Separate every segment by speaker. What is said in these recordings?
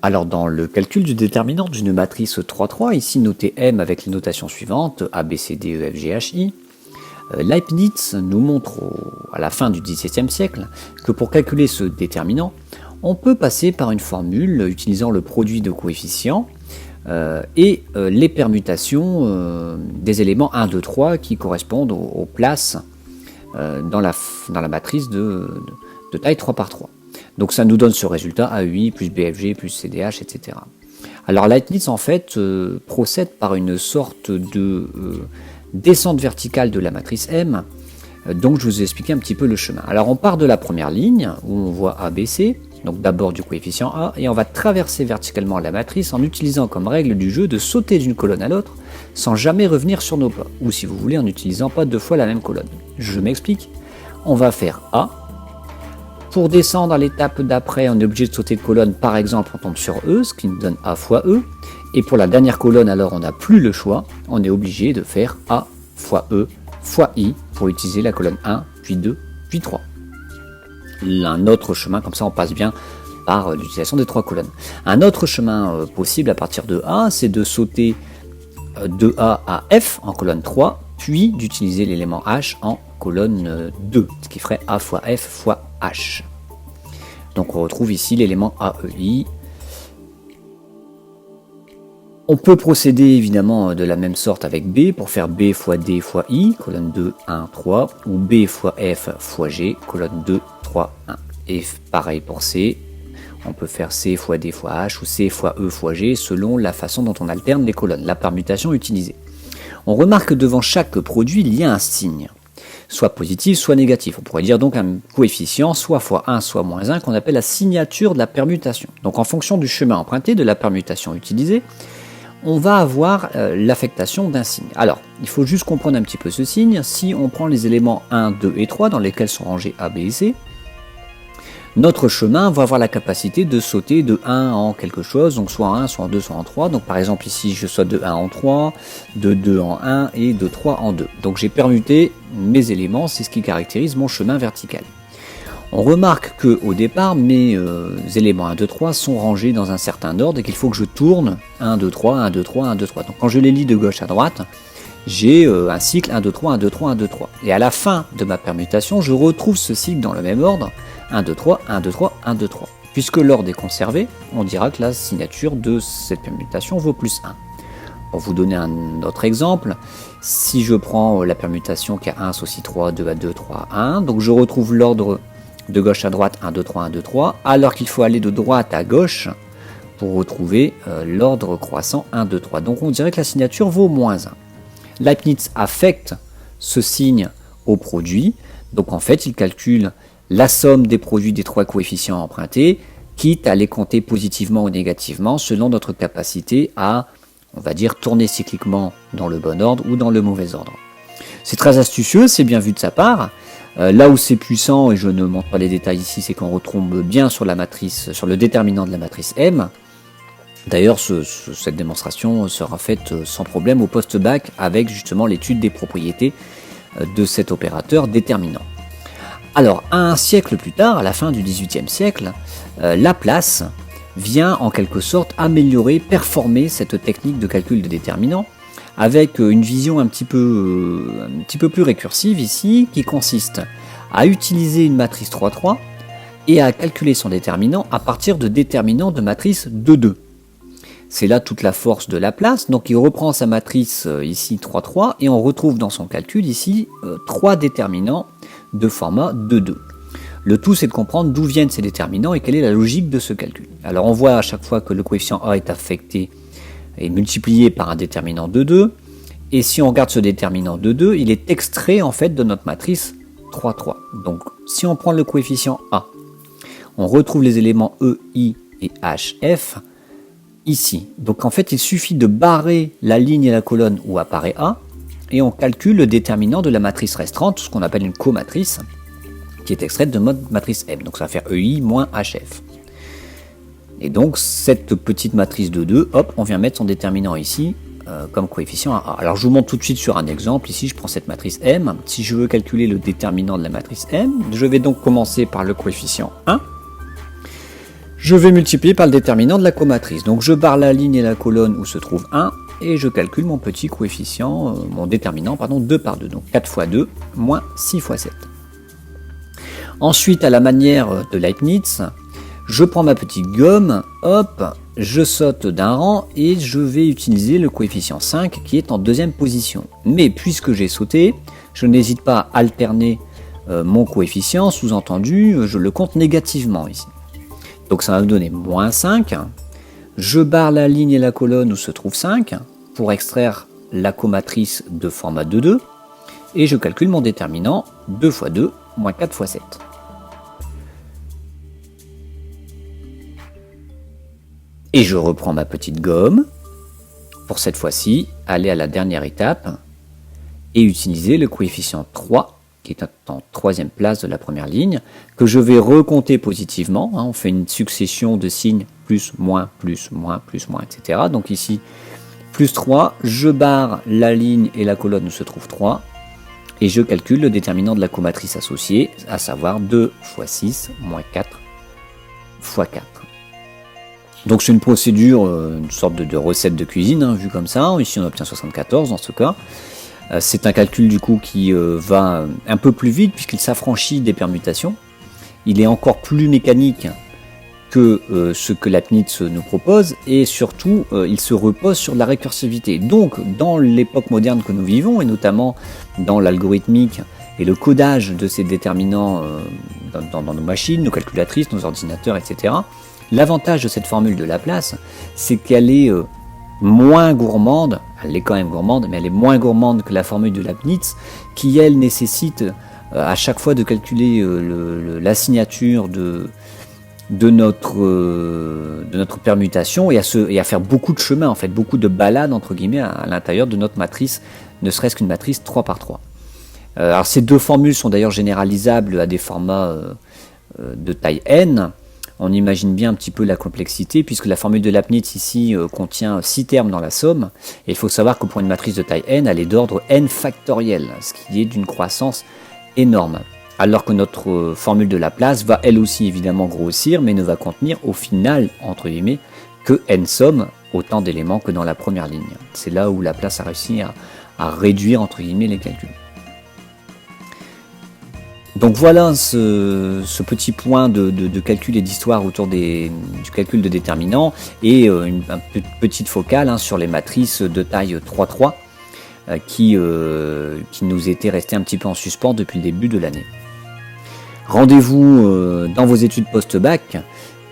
Speaker 1: Alors dans le calcul du déterminant d'une matrice 3-3, ici notée M avec les notations suivantes, A, B, C, D, E, F, G, H, I, Leibniz nous montre à la fin du XVIIe siècle que pour calculer ce déterminant, on peut passer par une formule utilisant le produit de coefficients et les permutations des éléments 1, 2, 3 qui correspondent aux places dans la matrice de taille 3 par 3. Donc ça nous donne ce résultat AEI plus BFG plus CDH, etc. Alors Leibniz en fait procède par une sorte de descente verticale de la matrice M, donc je vous ai expliqué un petit peu le chemin. Alors on part de la première ligne où on voit ABC, donc d'abord du coefficient A, et on va traverser verticalement la matrice en utilisant comme règle du jeu de sauter d'une colonne à l'autre sans jamais revenir sur nos pas, ou si vous voulez en n'utilisant pas deux fois la même colonne. Je m'explique, on va faire A. Pour descendre à l'étape d'après, on est obligé de sauter de colonne, par exemple on tombe sur E, ce qui nous donne A fois E, et pour la dernière colonne alors on n'a plus le choix, on est obligé de faire A fois E fois I pour utiliser la colonne 1, puis 2, puis 3. Un autre chemin, comme ça on passe bien par l'utilisation des trois colonnes. Un autre chemin possible à partir de A, c'est de sauter de A à F en colonne 3, puis d'utiliser l'élément H en colonne 2, ce qui ferait A fois F fois H. Donc on retrouve ici l'élément AEI. On peut procéder évidemment de la même sorte avec B pour faire B fois D fois I, colonne 2, 1, 3, ou B fois F fois G, colonne 2, 3, 1. Et pareil pour C, on peut faire C fois D fois H ou C fois E fois G selon la façon dont on alterne les colonnes, la permutation utilisée. On remarque que devant chaque produit, il y a un signe, soit positif, soit négatif. On pourrait dire donc un coefficient, soit fois 1, soit moins 1, qu'on appelle la signature de la permutation. Donc en fonction du chemin emprunté, de la permutation utilisée, on va avoir l'affectation d'un signe. Alors, il faut juste comprendre un petit peu ce signe. Si on prend les éléments 1, 2 et 3, dans lesquels sont rangés A, B et C, notre chemin va avoir la capacité de sauter de 1 en quelque chose, donc soit en 1, soit en 2, soit en 3. Donc par exemple ici, je saute de 1 en 3, de 2 en 1 et de 3 en 2. Donc j'ai permuté mes éléments, c'est ce qui caractérise mon chemin vertical. On remarque qu'au départ, mes éléments 1, 2, 3 sont rangés dans un certain ordre et qu'il faut que je tourne 1, 2, 3, 1, 2, 3, 1, 2, 3. Donc quand je les lis de gauche à droite, j'ai un cycle 1, 2, 3, 1, 2, 3, 1, 2, 3. Et à la fin de ma permutation, je retrouve ce cycle dans le même ordre, 1, 2, 3, 1, 2, 3, 1, 2, 3. Puisque l'ordre est conservé, on dira que la signature de cette permutation vaut plus 1. Pour vous donner un autre exemple, si je prends la permutation qui a 1 associe 3, 2 à 2, 3 à 1, donc je retrouve l'ordre de gauche à droite 1, 2, 3, 1, 2, 3, alors qu'il faut aller de droite à gauche pour retrouver l'ordre croissant 1, 2, 3. Donc on dirait que la signature vaut moins 1. Leibniz affecte ce signe au produit, donc en fait il calcule la somme des produits des trois coefficients empruntés, quitte à les compter positivement ou négativement selon notre capacité à, on va dire, tourner cycliquement dans le bon ordre ou dans le mauvais ordre. C'est très astucieux, c'est bien vu de sa part. Là où c'est puissant, et je ne montre pas les détails ici, c'est qu'on retombe bien sur la matrice, sur le déterminant de la matrice M. D'ailleurs, cette démonstration sera faite sans problème au post-bac avec justement l'étude des propriétés de cet opérateur déterminant. Alors, un siècle plus tard, à la fin du XVIIIe siècle, Laplace vient en quelque sorte améliorer, performer cette technique de calcul de déterminant avec une vision un petit peu plus récursive ici, qui consiste à utiliser une matrice 3-3 et à calculer son déterminant à partir de déterminants de matrice 2-2. C'est là toute la force de Laplace, donc il reprend sa matrice ici 3-3 et on retrouve dans son calcul ici 3 déterminants de format 2-2. Le tout c'est de comprendre d'où viennent ces déterminants et quelle est la logique de ce calcul. Alors on voit à chaque fois que le coefficient A est affecté et multiplié par un déterminant 2,2, et si on regarde ce déterminant 2,2, il est extrait en fait de notre matrice 3,3. Donc si on prend le coefficient A, on retrouve les éléments E, I et H, F ici. Donc en fait il suffit de barrer la ligne et la colonne où apparaît A, et on calcule le déterminant de la matrice restante, ce qu'on appelle une comatrice, qui est extraite de notre matrice M. Donc ça va faire EI moins HF. Et donc cette petite matrice de 2, hop, on vient mettre son déterminant ici comme coefficient à A. Alors je vous montre tout de suite sur un exemple. Ici je prends cette matrice M. Si je veux calculer le déterminant de la matrice M, je vais donc commencer par le coefficient 1. je vais multiplier par le déterminant de la comatrice. Donc je barre la ligne et la colonne où se trouve 1 et je calcule mon petit coefficient, mon déterminant, pardon, 2 par 2. Donc 4 fois 2 moins 6 fois 7. Ensuite, à la manière de Leibniz, je prends ma petite gomme, hop, je saute d'un rang et je vais utiliser le coefficient 5 qui est en deuxième position. Mais puisque j'ai sauté, je n'hésite pas à alterner mon coefficient, sous-entendu, je le compte négativement ici. Donc ça va me donner moins 5. Je barre la ligne et la colonne où se trouve 5 pour extraire la comatrice de format 2,2 et je calcule mon déterminant 2 fois 2 moins 4 fois 7. Et je reprends ma petite gomme pour cette fois-ci aller à la dernière étape et utiliser le coefficient 3 qui est en troisième place de la première ligne, que je vais recompter positivement. On fait une succession de signes plus, moins, etc. Donc ici, plus 3, je barre la ligne et la colonne où se trouve 3, et je calcule le déterminant de la comatrice associée, à savoir 2 fois 6 moins 4 fois 4. Donc c'est une procédure, une sorte de recette de cuisine, vue comme ça. Ici on obtient 74 dans ce cas. C'est un calcul du coup qui va un peu plus vite puisqu'il s'affranchit des permutations. Il est encore plus mécanique que ce que Leibniz nous propose et surtout il se repose sur la récursivité. Donc dans l'époque moderne que nous vivons et notamment dans l'algorithmique et le codage de ces déterminants dans nos machines, nos calculatrices, nos ordinateurs, etc., l'avantage de cette formule de Laplace, c'est qu'elle est moins gourmande, elle est quand même gourmande, mais elle est moins gourmande que la formule de Leibniz, qui elle nécessite à chaque fois de calculer la signature de notre permutation et à faire beaucoup de chemin, en fait, beaucoup de balades entre guillemets à l'intérieur de notre matrice, ne serait-ce qu'une matrice 3 par 3. Alors ces deux formules sont d'ailleurs généralisables à des formats de taille n. On imagine bien un petit peu la complexité, puisque la formule de Leibniz ici contient 6 termes dans la somme, et il faut savoir que pour une matrice de taille n, elle est d'ordre n factoriel, ce qui est d'une croissance énorme. Alors que notre formule de Laplace va elle aussi évidemment grossir, mais ne va contenir au final, entre guillemets, que n sommes, autant d'éléments que dans la première ligne. C'est là où Laplace a réussi à réduire, entre guillemets, les calculs. Donc voilà ce petit point de calcul et d'histoire autour du calcul de déterminants et une petite focale sur les matrices de taille 3-3 qui nous étaient restées un petit peu en suspens depuis le début de l'année. Rendez-vous dans vos études post-bac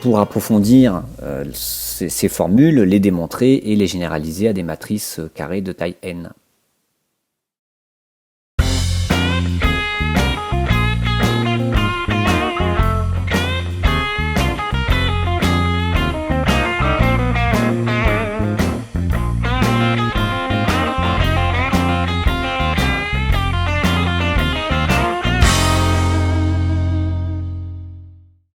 Speaker 1: pour approfondir ces formules, les démontrer et les généraliser à des matrices carrées de taille n.